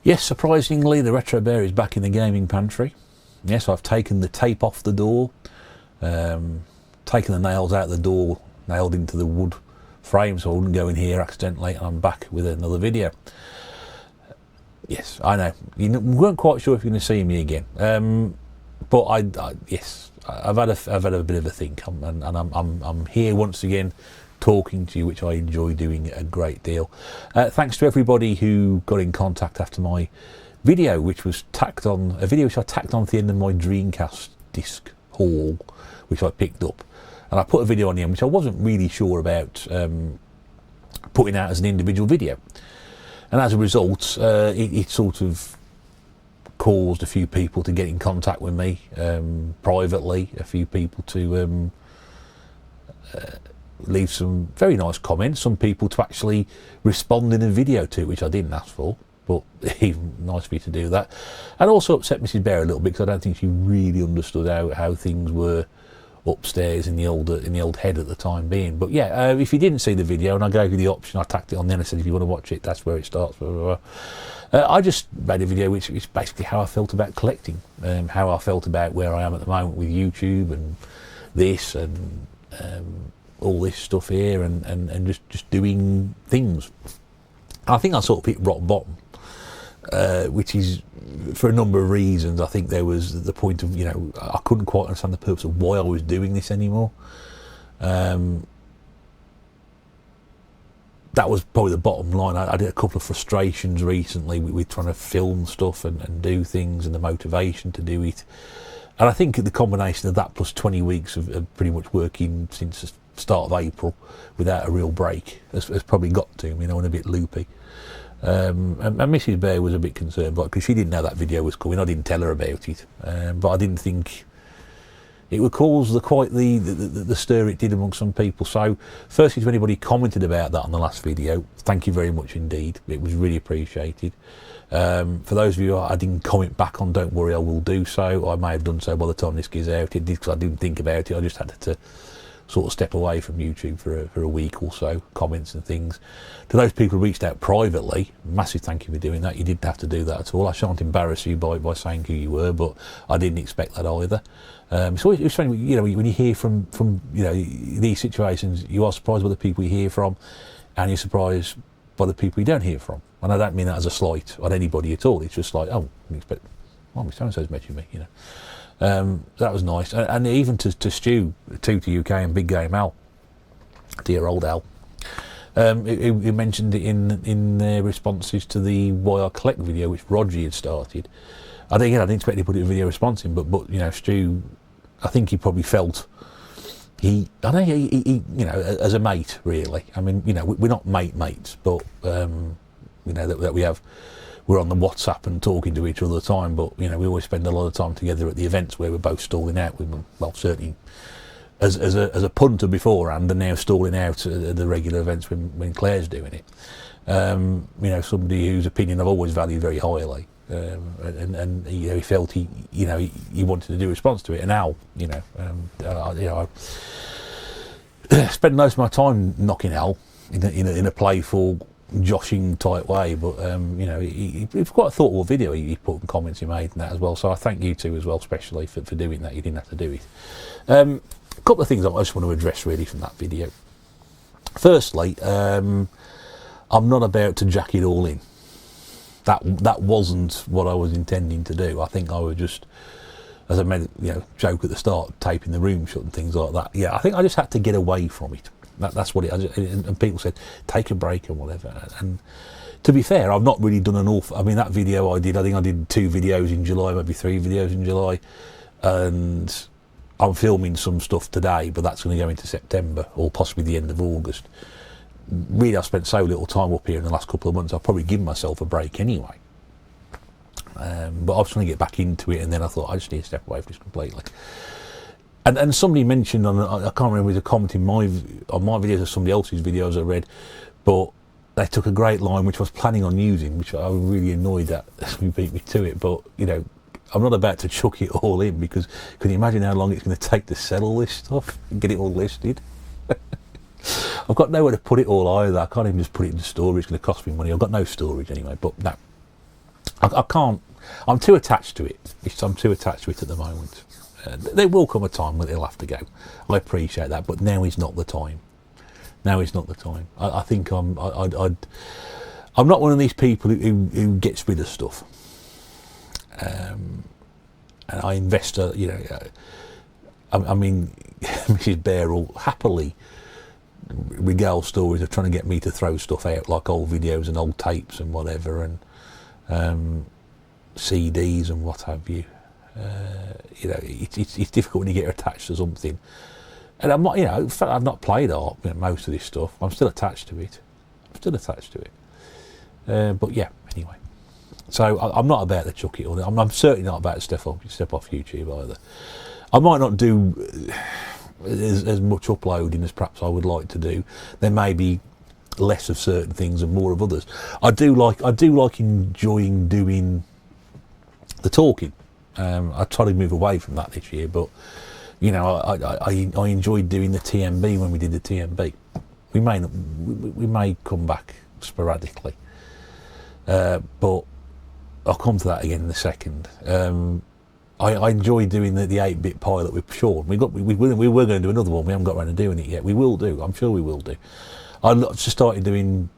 Yes, surprisingly, the Retro Bear is back in the gaming pantry. Yes, I've taken the tape off the door, taken the nails out the door, nailed into the wood frame so I wouldn't go in here accidentally, and I'm back with another video. Yes, I know, you weren't quite sure if you're going to see me again, but yes, I've had a bit of a think, and I'm here once again talking to you, which I enjoy doing a great deal. Thanks to everybody who got in contact after my video, which was tacked on, a video which I tacked on at the end of my Dreamcast disc haul, which I picked up, and I put a video on the end which I wasn't really sure about putting out as an individual video, and as a result it sort of caused a few people to get in contact with me privately, a few people to leave some very nice comments, some people to actually respond in a video to it, which I didn't ask for, but even nice for you to do that. And also upset Mrs. Bear a little bit, because I don't think she really understood how things were upstairs in the old head at the time being. But yeah, if you didn't see the video and I gave you the option, I tacked it on then. I said if you want to watch it, that's where it starts. Blah, blah, blah. I just made a video which is basically how I felt about collecting, how I felt about where I am at the moment with YouTube and this and all this stuff here, and just doing things. I think I sort of hit rock bottom, which is for a number of reasons. I think there was the point of, I couldn't quite understand the purpose of why I was doing this anymore. That was probably the bottom line. I did a couple of frustrations recently with trying to film stuff and do things, and the motivation to do it. And I think the combination of that plus 20 weeks of pretty much working since the start of April without a real break has probably got to me, and a bit loopy. And Mrs. Bear was a bit concerned, because she didn't know that video was coming. I didn't tell her about it, but I didn't think it would cause the stir it did amongst some people. So firstly, to anybody commented about that on the last video, thank you very much indeed. It was really appreciated. For those of you I didn't comment back on, don't worry, I will do so. I may have done so by the time this goes out. It did, because I didn't think about it. I just had to sort of step away from YouTube for a week or so, comments and things. To those people who reached out privately, massive thank you for doing that. You didn't have to do that at all. I shan't embarrass you by saying who you were, but I didn't expect that either. So it's funny, when you hear from these situations, you are surprised by the people you hear from, and you're surprised by the people you don't hear from. And I don't mean that as a slight on anybody at all. It's just like, oh, I expect, well, so-and-so's mentioned me, that was nice. And even to Stu, 2 UK and Big Game Al, dear old Al, he mentioned it in their responses to the Why I Collect video, which Roger had started. I didn't expect to put it in video response in, but Stu, I think he probably felt he as a mate, really. I mean, we're not mates, but that we're on the WhatsApp and talking to each other all the time, but we always spend a lot of time together at the events where we're both stalling out. Well, certainly as a punter beforehand, and now stalling out at the regular events when Claire's doing it. Somebody whose opinion I've always valued very highly, and he felt he wanted to do a response to it. And now, I spend most of my time knocking Al in a playful, joshing type way, but it's quite a thoughtful video he put, and comments he made and that as well. So I thank you two as well, especially for doing that. You didn't have to do it. A couple of things I just want to address really from that video. Firstly, I'm not about to jack it all in. That wasn't what I was intending to do. I think I was just, as I made joke at the start, taping the room shut and things like that. Yeah, I think I just had to get away from it. That's what it is. And people said take a break and whatever. And to be fair, I've not really done an awful. I mean, that video I think I did 2 videos in July, maybe 3 videos in July, and I'm filming some stuff today, but that's going to go into September or possibly the end of August. Really, I've spent so little time up here in the last couple of months. I've probably given myself a break anyway. But I was trying to get back into it, and then I thought I just need to step away from this completely. And somebody mentioned I can't remember the comment on my videos or somebody else's videos I read, but they took a great line which I was planning on using, which I was really annoyed that we beat me to it. But I'm not about to chuck it all in, because can you imagine how long it's going to take to sell all this stuff and get it all listed? I've got nowhere to put it all either. I can't even just put it in storage. It's going to cost me money. I've got no storage anyway. But no, I can't. I'm too attached to it. I'm too attached to it at the moment. There will come a time when it'll have to go. I appreciate that, but now is not the time. Now is not the time. I think I'm not one of these people who gets rid of stuff. And I invest, I mean, Mrs. Bear will happily regale stories of trying to get me to throw stuff out, like old videos and old tapes and whatever, and CDs and what have you. It's difficult when you get attached to something. And I'm not, in fact, I've not played art, most of this stuff. I'm still attached to it. But yeah, anyway. So I'm not about to chuck it all. I'm certainly not about to step off YouTube either. I might not do as much uploading as perhaps I would like to do. There may be less of certain things and more of others. I do like enjoying doing the talking. I try to move away from that this year, but I enjoyed doing the TMB when we did the TMB. We may come back sporadically, but I'll come to that again in a second. I enjoy doing the 8-bit pilot with Sean. We were going to do another one. We haven't got around to doing it yet. We will do. I'm sure we will do. I just started doing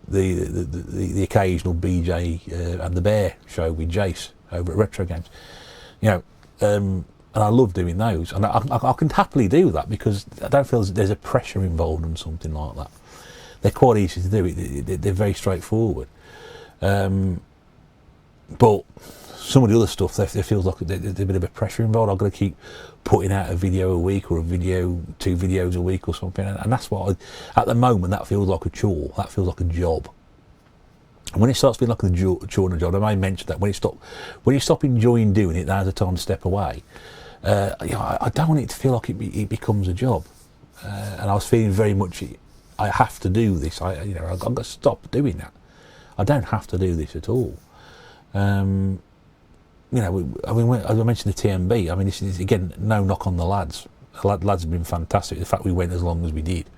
the occasional BJ and the Bear show with Jace over at Retro Games. And I love doing those, and I can happily do that because I don't feel there's a pressure involved in something like that. They're quite easy to do. They're very straightforward. But some of the other stuff, there feels like there's a bit of a pressure involved. I've got to keep putting out a video a week or 2 videos a week or something, and that's what at the moment that feels like a chore. That feels like a job. And when it starts feeling like a chore and a job, I may mention that when you stop enjoying doing it, now's the time to step away. I don't want it to feel like it becomes a job, and I was feeling very much I have to do this. I've got to stop doing that. I don't have to do this at all. As I mentioned the TMB. I mean, this is again no knock on the lads. The lads have been fantastic. The fact we went as long as we did,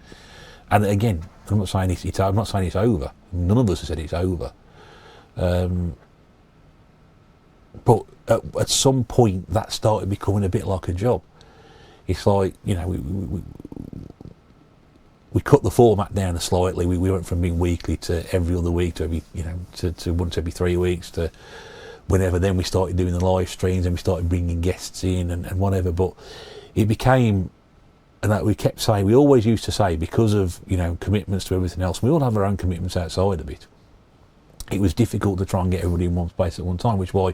and again, I'm not saying it's over. None of us have said it's over. But at some point, that started becoming a bit like a job. It's like, we cut the format down slightly. We went from being weekly to every other week to every, to once every 3 weeks to whenever. Then we started doing the live streams and we started bringing guests in and whatever. But it became, and that we kept saying, we always used to say, because of commitments to everything else, we all have our own commitments outside of it. It was difficult to try and get everybody in one space at one time, which is why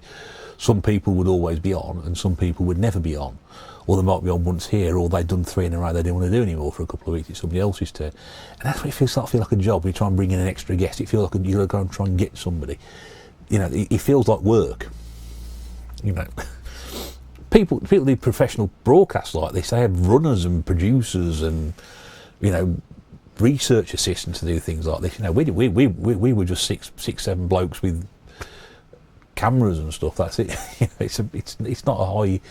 some people would always be on and some people would never be on. Or they might be on once here, or they'd done 3 in a row they didn't want to do anymore for a couple of weeks. It's somebody else's turn. And that's what it feels like a job. When you try and bring in an extra guest, it feels like you've got to go and try and get somebody. It feels like work. People do professional broadcasts like this. They have runners and producers and, research assistants to do things like this. We were just six, 7 blokes with cameras and stuff. That's it. It's not a high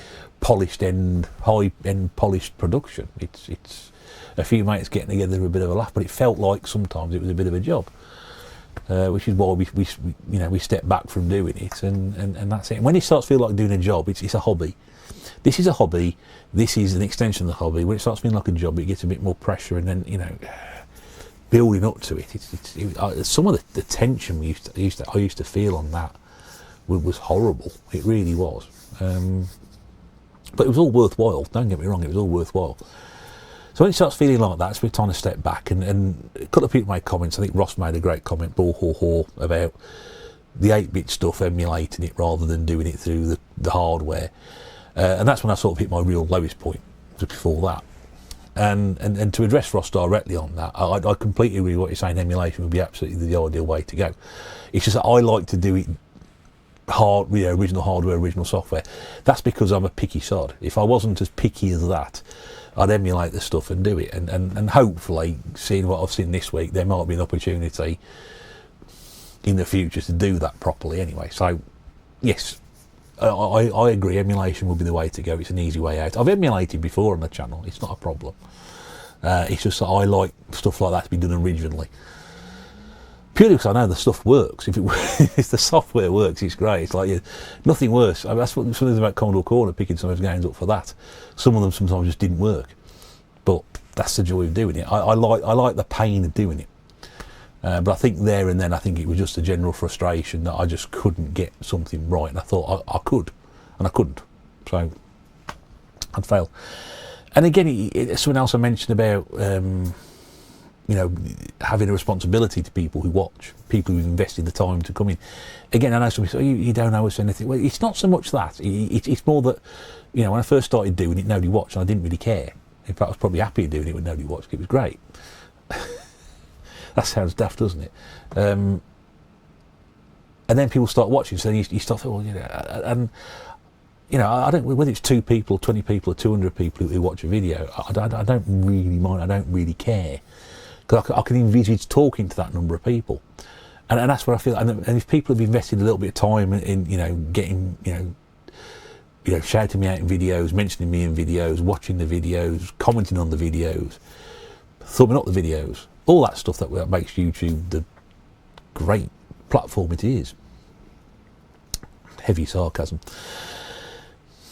end polished production. It's a few mates getting together for a bit of a laugh, but it felt like sometimes it was a bit of a job, which is why we stepped back from doing it, and that's it. And when it starts to feel like doing a job, it's a hobby. This is a hobby. This is an extension of the hobby. When it starts feeling like a job, it gets a bit more pressure, and then building up to it. Some of the tension I used to feel on that was horrible. It really was. But it was all worthwhile. Don't get me wrong. It was all worthwhile. So when it starts feeling like that, it's a time to step back. And a couple of people made comments. I think Ross made a great comment, about the 8-bit stuff, emulating it rather than doing it through the hardware. And that's when I sort of hit my real lowest point, just before that. And to address Ross directly on that, I completely agree with what you're saying. Emulation would be absolutely the ideal way to go. It's just that I like to do it original hardware, original software. That's because I'm a picky sod. If I wasn't as picky as that, I'd emulate the stuff and do it. And hopefully, seeing what I've seen this week, there might be an opportunity in the future to do that properly anyway. So, yes, I agree, emulation will be the way to go. It's an easy way out. I've emulated before on the channel. It's not a problem. It's just that I like stuff like that to be done originally. Purely because I know the stuff works. If the software works, it's great. It's like nothing worse. I mean, that's what something about Commodore Corner, picking some of those games up for that. Some of them sometimes just didn't work, but that's the joy of doing it. I like the pain of doing it. But I think there and then, I think it was just a general frustration that I just couldn't get something right, and I thought I could, and I couldn't. So I'd fail. And again, someone else I mentioned about. Having a responsibility to people who watch, people who've invested the time to come in. Again, I know somebody says, you don't owe us anything. Well, it's not so much that. It's more that, when I first started doing it, nobody watched, and I didn't really care. In fact, I was probably happier doing it when nobody watched. It was great. That sounds daft, doesn't it? And then people start watching, so you start thinking, well, I don't, whether it's 2 people, 20 people, or 200 people who watch a video, I don't really mind, I don't really care. Because I can envisage talking to that number of people, and that's what I feel. And if people have invested a little bit of time in getting shouting me out in videos, mentioning me in videos, watching the videos, commenting on the videos, thumbing up the videos, all that stuff that makes YouTube the great platform it is. Heavy sarcasm.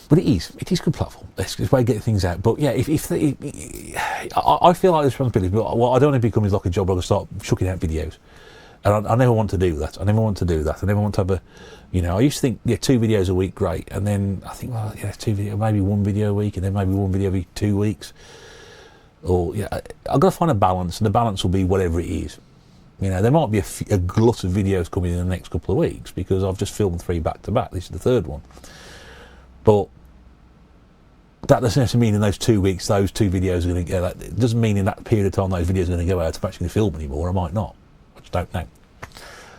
But it is a good platform. It's a way of getting things out. But yeah, I feel like this responsibility. But what I don't want to become is like a job where I start chucking out videos, and I never want to do that. I never want to have a, I used to think 2 videos a week, great, and then I think 2 videos, maybe 1 video a week, and then maybe 1 video every 2 weeks. Or I've got to find a balance, and the balance will be whatever it is. There might be a glut of videos coming in the next couple of weeks because I've just filmed 3 back to back. This is the 3rd one. But that doesn't necessarily mean in those 2 weeks those 2 videos are going to go. It doesn't mean in that period of time those videos are going to go out. I'm actually going to film anymore. I might not. I just don't know.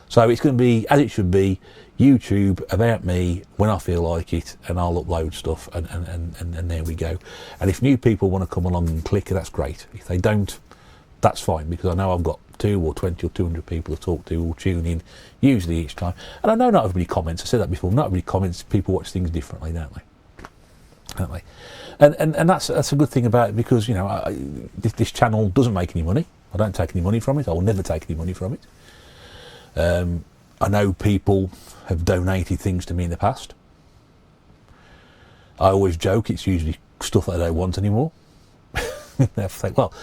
So it's going to be as it should be. YouTube about me when I feel like it, and I'll upload stuff, and there we go. And if new people want to come along and click, that's great. If they don't, that's fine, because I know I've got 2 or 20 or 200 people to talk to who will tune in usually each time. And I know not everybody comments. I said that before. Not everybody comments. People watch things differently, don't they? And that's a good thing about it, because this channel doesn't make any money. I don't take any money from it. I will never take any money from it. I know people have donated things to me in the past. I always joke it's usually stuff that I don't want anymore. They think, well,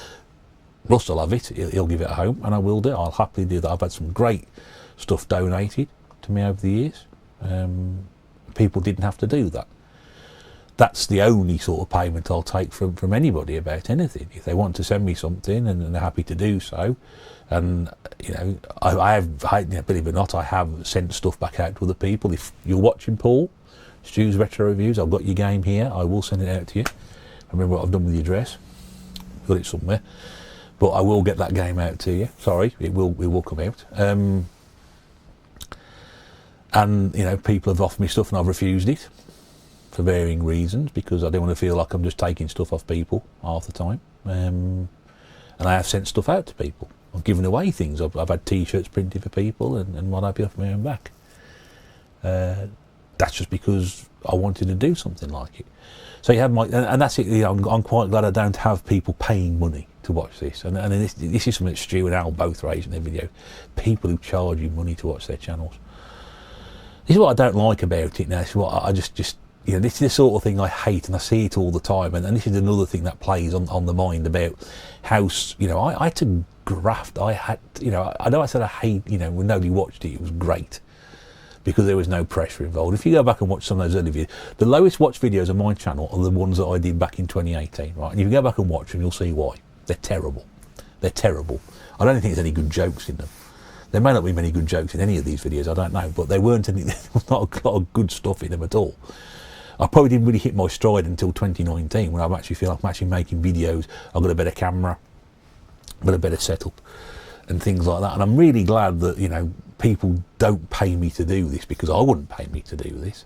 Russ will have it, he'll give it a home, and I will do. I'll happily do that. I've had some great stuff donated to me over the years. People didn't have to do that. That's the only sort of payment I'll take from anybody about anything. If they want to send me something and they're happy to do so, and I have, believe it or not, I have sent stuff back out to other people. If you're watching Paul, Stu's Retro Reviews, I've got your game here, I will send it out to you. I remember what I've done with the address, got it somewhere, but I will get that game out to you. Sorry, it will come out. And people have offered me stuff and I've refused it for varying reasons, because I don't want to feel like I'm just taking stuff off people half the time. And I have sent stuff out to people. I've given away things. I've had T-shirts printed for people and what have you off my own back. That's just because I wanted to do something like it. So you have and that's it. I'm quite glad I don't have people paying money to watch this. And this is something that Stu and Al both raised in their video. People who charge you money to watch their channels. This is what I don't like about it now. This is what I just this is the sort of thing I hate, and I see it all the time. And this is another thing that plays on the mind about how I had to graft. I had I know I said I hate when nobody watched it. It was great because there was no pressure involved. If you go back and watch some of those early videos, the lowest watched videos on my channel are the ones that I did back in 2018. Right, and if you go back and watch them, you'll see why. They're terrible. They're terrible. I don't think there's any good jokes in them. There may not be many good jokes in any of these videos. I don't know, but there weren't any. There was not a lot of good stuff in them at all. I probably didn't really hit my stride until 2019, when I actually feel like I'm actually making videos. I've got a better camera, I've got a better setup, and things like that. And I'm really glad that people don't pay me to do this, because I wouldn't pay me to do this.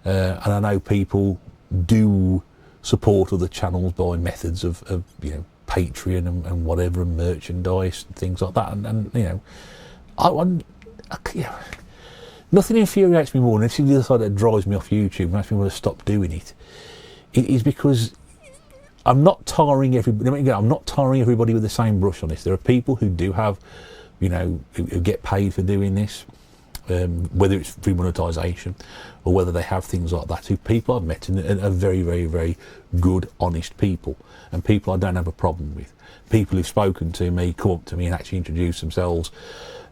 And I know people do support other channels by methods of Patreon and whatever, and merchandise and things like that. And nothing infuriates me more, and this is the other side that drives me off YouTube and makes me want to stop doing it. It is because I'm not tarring everybody. I'm not tarring everybody with the same brush on this. There are people who do have who get paid for doing this, whether it's free monetisation or whether they have things like that, who people I've met and are very, very, very good, honest people, and people I don't have a problem with. People who've spoken to me, come up to me and actually introduce themselves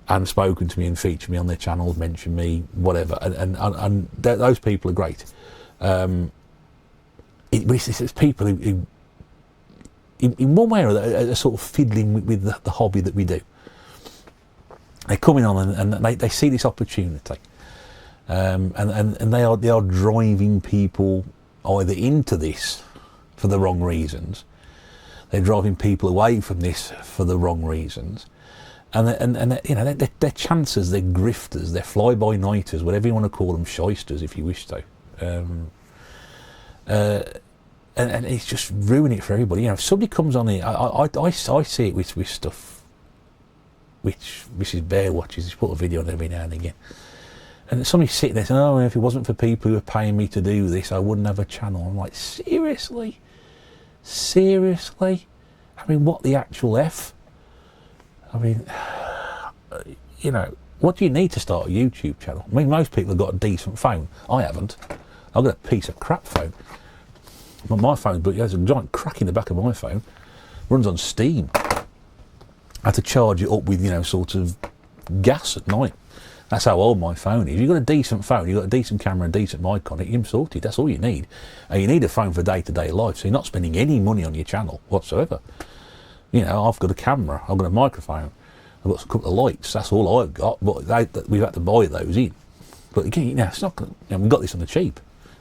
and spoken to me and featured me on their channels, mentioned me, whatever, and those people are great. It's people who in one way or another, are sort of fiddling with the hobby that we do. They're coming on and they see this opportunity, and they are driving people either into this for the wrong reasons. They're driving people away from this for the wrong reasons, and they're chancers, they're grifters, they're fly-by-nighters, whatever you want to call them, shysters if you wish to. And it's just ruining it for everybody. If somebody comes on here, I see it with stuff which Mrs. Bear watches. She's put a video on every now and again. And somebody's sitting there saying, oh, if it wasn't for people who are paying me to do this, I wouldn't have a channel. I'm like, seriously? Seriously? I mean, what the actual F? I mean, what do you need to start a YouTube channel? I mean, most people have got a decent phone. I haven't. I've got a piece of crap phone. My phone, but there's a giant crack in the back of my phone. Runs on Steam. I had to charge it up with, sort of gas at night. That's how old my phone is. You've got a decent phone, you've got a decent camera and decent mic on it, you're sorted. That's all you need. And you need a phone for day-to-day life, so you're not spending any money on your channel whatsoever. I've got a camera, I've got a microphone, I've got a couple of lights. That's all I've got, but we've had to buy those in. But again, it's not. We've got this on the cheap.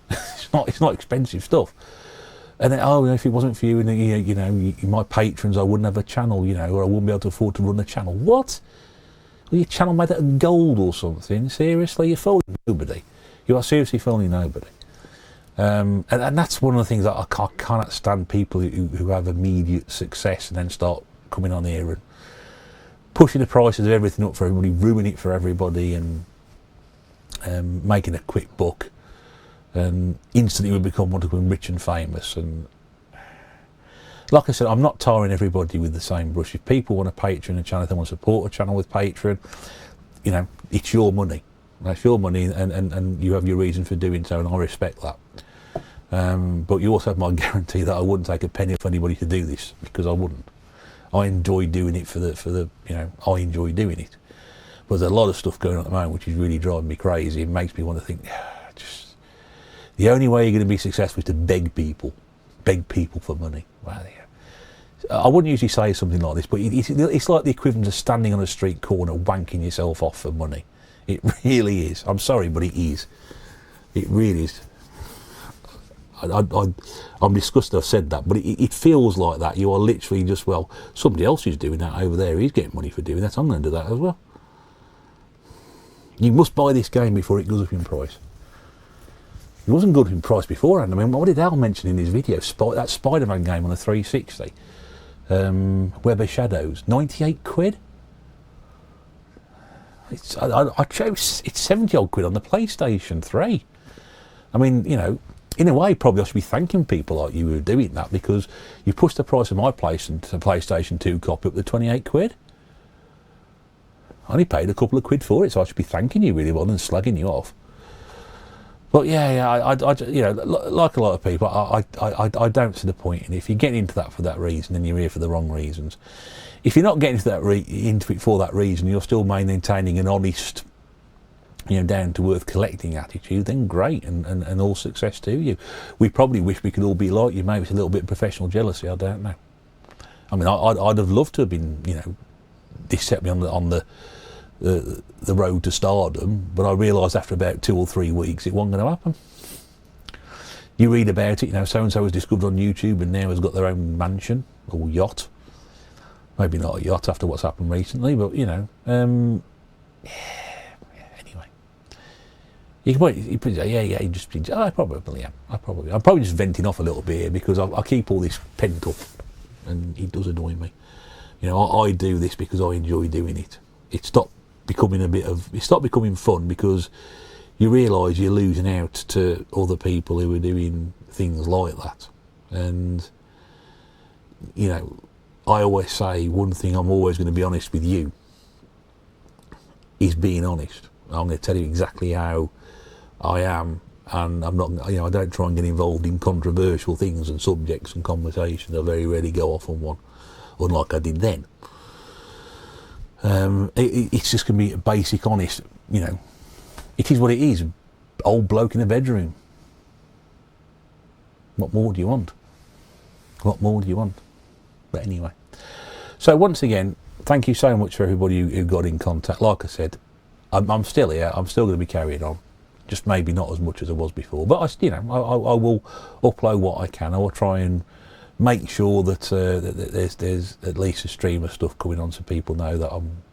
It's not expensive stuff. And then, if it wasn't for you and my patrons, I wouldn't have a channel, or I wouldn't be able to afford to run a channel. What? Well, your channel made out of gold or something? Seriously, you're fooling nobody. You are seriously fooling nobody. And that's one of the things that I cannot stand, people who have immediate success and then start coming on here and pushing the prices of everything up for everybody, ruining it for everybody, and making a quick buck. And instantly we want to become rich and famous. And like I said, I'm not tarring everybody with the same brush. If people want a Patreon channel, if they want to support a channel with Patreon, it's your money. It's your money, and you have your reason for doing so, and I respect that. But you also have my guarantee that I wouldn't take a penny for anybody to do this, because I wouldn't. I enjoy doing it for the I enjoy doing it. But there's a lot of stuff going on at the moment which is really driving me crazy. It makes me want to think, the only way you're going to be successful is to beg people for money. Wow, yeah. I wouldn't usually say something like this, but it's like the equivalent of standing on a street corner wanking yourself off for money. It really is. I'm sorry, but it is. It really is. I'm disgusted I've said that, but it feels like that. You are literally just, somebody else is doing that over there. He's getting money for doing that. I'm going to do that as well. You must buy this game before it goes up in price. It wasn't good in price beforehand. I mean, what did Al mention in his video? That SpiderMan game on the 360. Web of Shadows. 98 quid? I chose, it's 70 odd quid on the PlayStation 3. I mean, in a way, probably I should be thanking people like you who are doing that, because you pushed the price of my PlayStation 2 copy up to 28 quid. I only paid a couple of quid for it, so I should be thanking you really, rather than slagging you off. But I like a lot of people, I don't see the point in it. If you're getting into that for that reason, then you're here for the wrong reasons. If you're not getting into it for that reason, you're still maintaining an honest, down to earth collecting attitude, then great, and all success to you. We probably wish we could all be like you. Maybe it's a little bit of professional jealousy, I don't know. I mean, I'd have loved to have been, this set me on the road to stardom, but I realised after about 2 or 3 weeks it wasn't going to happen. You read about it, so and so was discovered on YouTube and now has got their own mansion or yacht. Maybe not a yacht after what's happened recently, but anyway. You can probably say, I probably am. I'm probably just venting off a little bit here, because I keep all this pent up, and it does annoy me. I do this because I enjoy doing it. It stopped becoming fun because you realise you're losing out to other people who are doing things like that. And I always say one thing, I'm always going to be honest with you. is being honest. I'm going to tell you exactly how I am, and I'm not, you know, I don't try and get involved in controversial things and subjects and conversations. I very rarely go off on one, unlike I did then. It's just going to be a basic, honest, you know, it is what it is. Old bloke in a bedroom. What more do you want? What more do you want? But anyway. So once again, thank you so much for everybody who got in contact. Like I said, I'm still here. I'm still going to be carrying on. Just maybe not as much as I was before. But I will upload what I can. I will try and make sure that, that there's at least a stream of stuff coming on so people know that I'm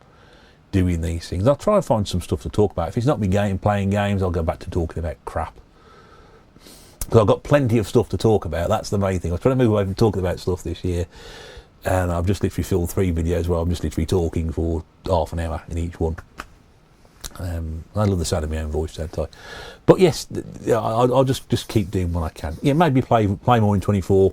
doing these things. I'll try and find some stuff to talk about. If it's not me playing games, I'll go back to talking about crap. Because I've got plenty of stuff to talk about. That's the main thing. I was trying to move away from talking about stuff this year, and I've just literally filmed 3 videos where I'm just literally talking for half an hour in each one. I love the sound of my own voice, don't I? But yes, I'll just keep doing what I can. Yeah, maybe play more in 24.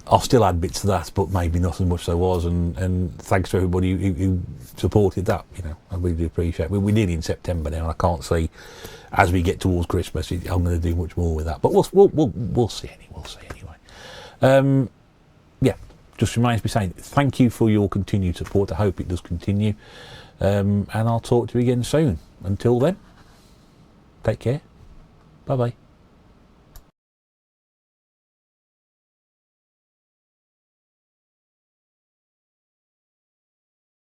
I'll still add bits to that, but maybe not as much as I was. And thanks to everybody who supported that. You know, I really do appreciate it. We're nearly in September now, and I can't see, as we get towards Christmas, I'm going to do much more with that. But we'll see anyway. Yeah, just remains me saying thank you for your continued support. I hope it does continue. And I'll talk to you again soon. Until then, take care. Bye bye.